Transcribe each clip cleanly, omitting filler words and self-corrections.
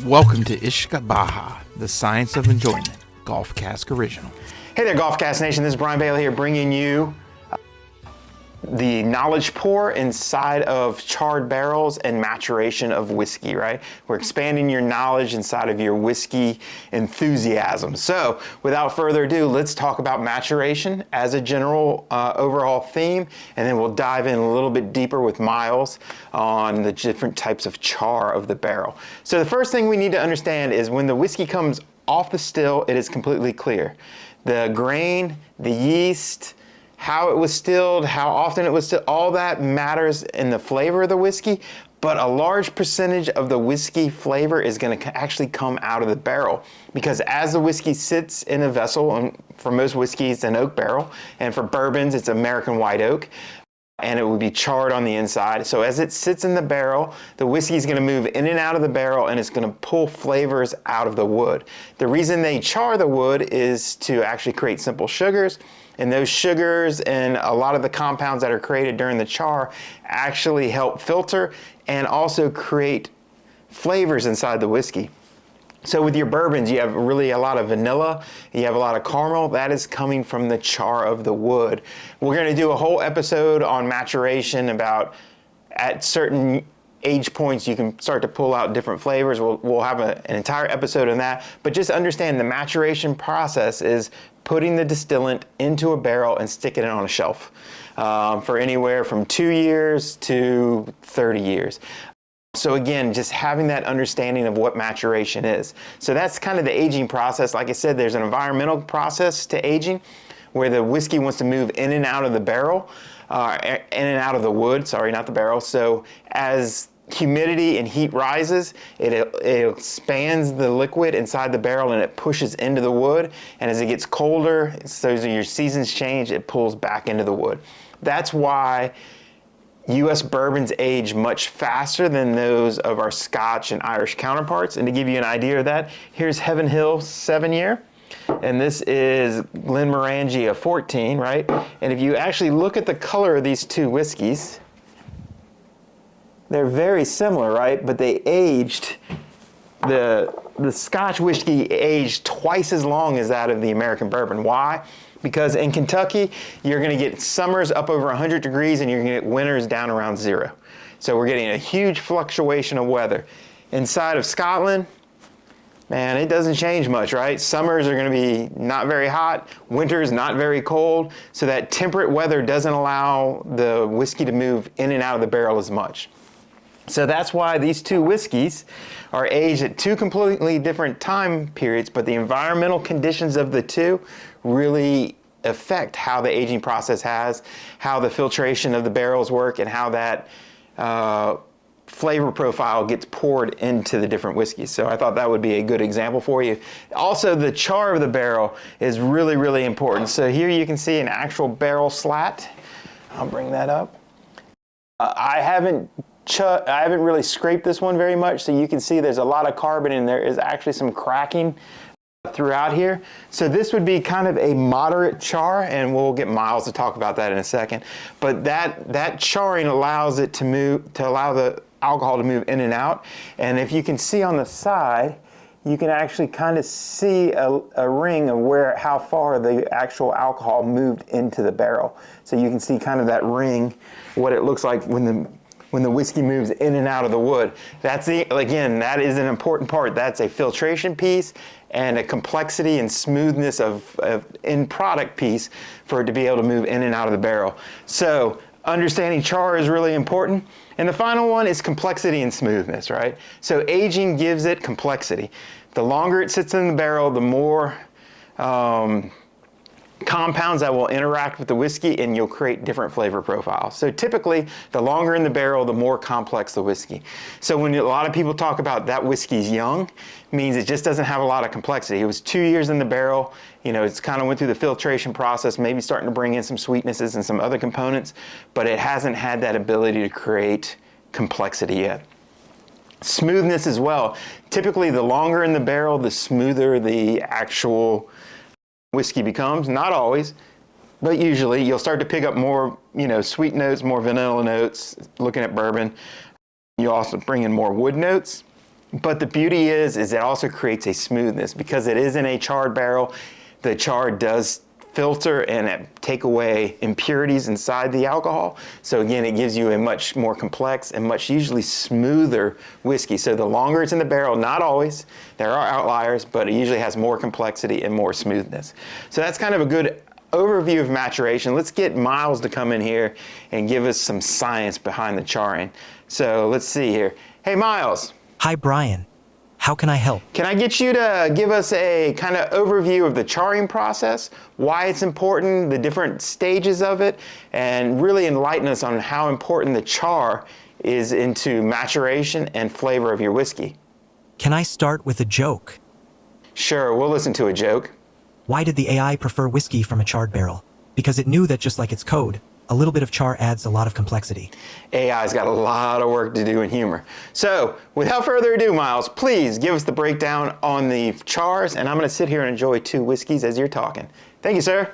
Welcome to Ishkabaha, the science of enjoyment, GolfCask original. Hey there, GolfCask Nation. This is Brian Bailie here, bringing you the knowledge pour inside of charred barrels and maturation of whiskey, right? We're expanding your knowledge inside of your whiskey enthusiasm. So without further ado, let's talk about maturation as a general overall theme, and then we'll dive in a little bit deeper with Miles on the different types of char of the barrel. So the first thing we need to understand is when the whiskey comes off the still, it is completely clear. The grain, the yeast, how it was stilled, how often it was stilled, all that matters in the flavor of the whiskey, but a large percentage of the whiskey flavor is going to actually come out of the barrel, because as the whiskey sits in a vessel, and for most whiskeys it's an oak barrel, and for bourbons it's American white oak, and it would be charred on the inside. So as it sits in the barrel, the whiskey is going to move in and out of the barrel, and it's going to pull flavors out of the wood. The reason they char the wood is to actually create simple sugars, and those sugars and a lot of the compounds that are created during the char actually help filter and also create flavors inside the whiskey. So with your bourbons, you have really a lot of vanilla, you have a lot of caramel. That is coming from the char of the wood. We're going to do a whole episode on maturation, about at certain age points you can start to pull out different flavors. We'll have an entire episode on that. But just understand the maturation process is putting the distillant into a barrel and sticking it on a shelf for anywhere from 2 years to 30 years. So again, just having that understanding of what maturation is. So that's kind of the aging process. Like I said, there's an environmental process to aging where the whiskey wants to move in and out of the barrel, in and out of the wood, sorry, not the barrel. So as humidity and heat rises, it expands the liquid inside the barrel and it pushes into the wood. And as it gets colder, so as your seasons change, it pulls back into the wood. That's why U.S. bourbons age much faster than those of our Scotch and Irish counterparts. And to give you an idea of that, here's Heaven Hill 7-year. And this is Glenmorangie 14, right? And if you actually look at the color of these two whiskeys, they're very similar, right? But they aged, the Scotch whiskey aged twice as long as that of the American bourbon. Why? Because in Kentucky, you're going to get summers up over 100 degrees and you're going to get winters down around 0. So we're getting a huge fluctuation of weather. Inside of Scotland, man, it doesn't change much, right? Summers are going to be not very hot, winters not very cold, so that temperate weather doesn't allow the whiskey to move in and out of the barrel as much. So that's why these two whiskeys are aged at two completely different time periods, but the environmental conditions of the two really affect how the aging process has, how the filtration of the barrels work, and how that flavor profile gets poured into the different whiskeys. So I thought that would be a good example for you. Also, the char of the barrel is really, really important. So here you can see an actual barrel slat. I'll bring that up. I haven't really scraped this one very much, so you can see there's a lot of carbon and there is actually some cracking throughout here. So this would be kind of a moderate char, and we'll get Miles to talk about that in a second. But that charring allows it to move, to allow the alcohol to move in and out. And if you can see on the side, you can actually kind of see a ring of how far the actual alcohol moved into the barrel. So you can see kind of that ring, what it looks like when the whiskey moves in and out of the wood. Again, that is an important part. That's a filtration piece and a complexity and smoothness of end product piece for it to be able to move in and out of the barrel. So understanding char is really important. And the final one is complexity and smoothness, right? So aging gives it complexity. The longer it sits in the barrel, the more compounds that will interact with the whiskey, and you'll create different flavor profiles. So typically, the longer in the barrel, the more complex the whiskey. So when a lot of people talk about that whiskey's young, means it just doesn't have a lot of complexity. It was 2 years in the barrel, it's kind of went through the filtration process, maybe starting to bring in some sweetnesses and some other components, but it hasn't had that ability to create complexity yet. Smoothness as well. Typically, the longer in the barrel, the smoother the actual whiskey becomes. Not always, but usually you'll start to pick up more, sweet notes, more vanilla notes. Looking at bourbon, you also bring in more wood notes. But the beauty is it also creates a smoothness because it is in a charred barrel. The char does filter and take away impurities inside the alcohol. So again, it gives you a much more complex and much usually smoother whiskey. So the longer it's in the barrel, not always, there are outliers, but it usually has more complexity and more smoothness. So that's kind of a good overview of maturation. Let's get Miles to come in here and give us some science behind the charring. So let's see here. Hey, Miles. Hi, Brian. How can I help? Can I get you to give us a kind of overview of the charring process, why it's important, the different stages of it, and really enlighten us on how important the char is into maturation and flavor of your whiskey? Can I start with a joke? Sure, we'll listen to a joke. Why did the AI prefer whiskey from a charred barrel? Because it knew that just like its code, a little bit of char adds a lot of complexity. AI's got a lot of work to do in humor. So, without further ado, Miles, please give us the breakdown on the chars, and I'm going to sit here and enjoy 2 whiskeys as you're talking. Thank you, sir.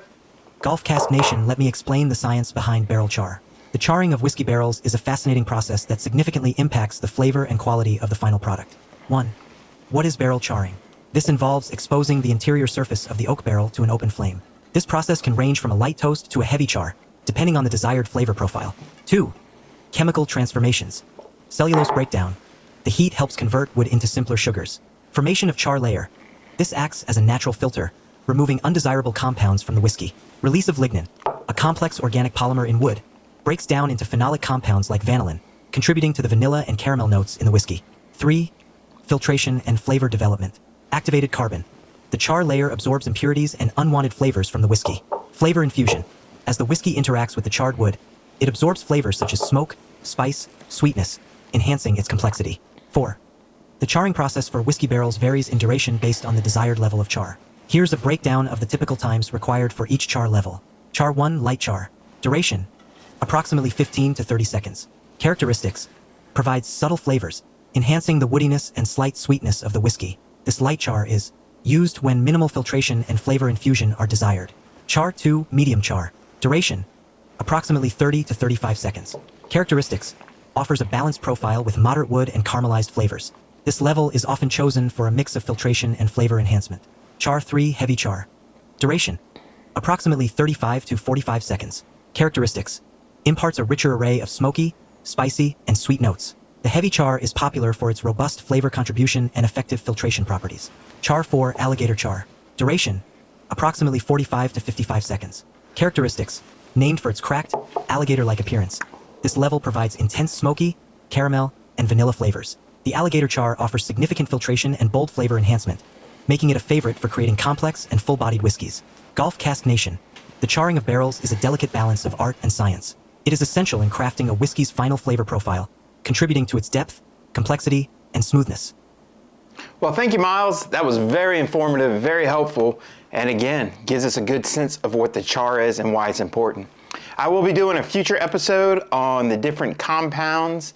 GolfCask Nation, let me explain the science behind barrel char. The charring of whiskey barrels is a fascinating process that significantly impacts the flavor and quality of the final product. 1. What is barrel charring? This involves exposing the interior surface of the oak barrel to an open flame. This process can range from a light toast to a heavy char, depending on the desired flavor profile. 2. Chemical transformations. Cellulose breakdown. The heat helps convert wood into simpler sugars. Formation of char layer. This acts as a natural filter, removing undesirable compounds from the whiskey. Release of lignin. A complex organic polymer in wood, breaks down into phenolic compounds like vanillin, contributing to the vanilla and caramel notes in the whiskey. 3. Filtration and flavor development. Activated carbon. The char layer absorbs impurities and unwanted flavors from the whiskey. Flavor infusion. As the whiskey interacts with the charred wood, it absorbs flavors such as smoke, spice, sweetness, enhancing its complexity. 4. The charring process for whiskey barrels varies in duration based on the desired level of char. Here's a breakdown of the typical times required for each char level. Char 1, light char. Duration, approximately 15 to 30 seconds. Characteristics, provides subtle flavors, enhancing the woodiness and slight sweetness of the whiskey. This light char is used when minimal filtration and flavor infusion are desired. Char 2, medium char. Duration, approximately 30 to 35 seconds. Characteristics, offers a balanced profile with moderate wood and caramelized flavors. This level is often chosen for a mix of filtration and flavor enhancement. Char 3, heavy char. Duration, approximately 35 to 45 seconds. Characteristics, imparts a richer array of smoky, spicy, and sweet notes. The heavy char is popular for its robust flavor contribution and effective filtration properties. Char 4, alligator char. Duration, approximately 45 to 55 seconds. Characteristics, named for its cracked, alligator-like appearance. This level provides intense smoky, caramel, and vanilla flavors. The alligator char offers significant filtration and bold flavor enhancement, making it a favorite for creating complex and full-bodied whiskeys. GolfCask Nation. The charring of barrels is a delicate balance of art and science. It is essential in crafting a whiskey's final flavor profile, contributing to its depth, complexity, and smoothness. Well, thank you, Miles. That was very informative, very helpful, and again, gives us a good sense of what the char is and why it's important. I will be doing a future episode on the different compounds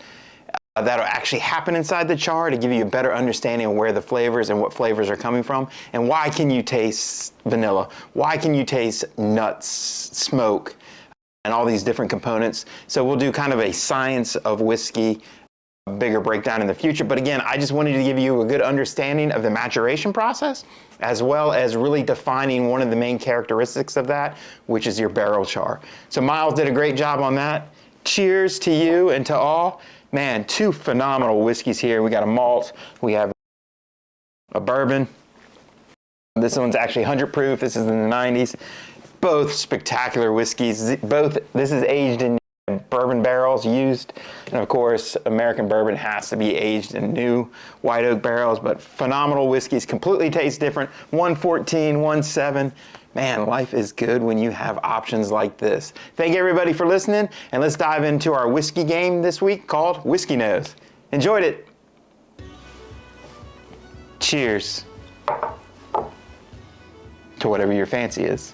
that'll actually happen inside the char to give you a better understanding of where the flavors and what flavors are coming from, and why can you taste vanilla, why can you taste nuts, smoke, and all these different components. So we'll do kind of a science of whiskey, a bigger breakdown in the future. But again, I just wanted to give you a good understanding of the maturation process, as well as really defining one of the main characteristics of that, which is your barrel char. So Miles did a great job on that. Cheers to you and to all. Man, 2 phenomenal whiskeys here. We got a malt, we have a bourbon. This one's actually 100 proof. This is in the 90s. Both spectacular whiskeys. This is aged in bourbon barrels used, and of course American bourbon has to be aged in new white oak barrels, but phenomenal whiskeys, completely taste different. 114, 17. Man, life is good when you have options like this. Thank you everybody for listening, and let's dive into our whiskey game this week called Whiskey Nose. Enjoyed it. Cheers to whatever your fancy is.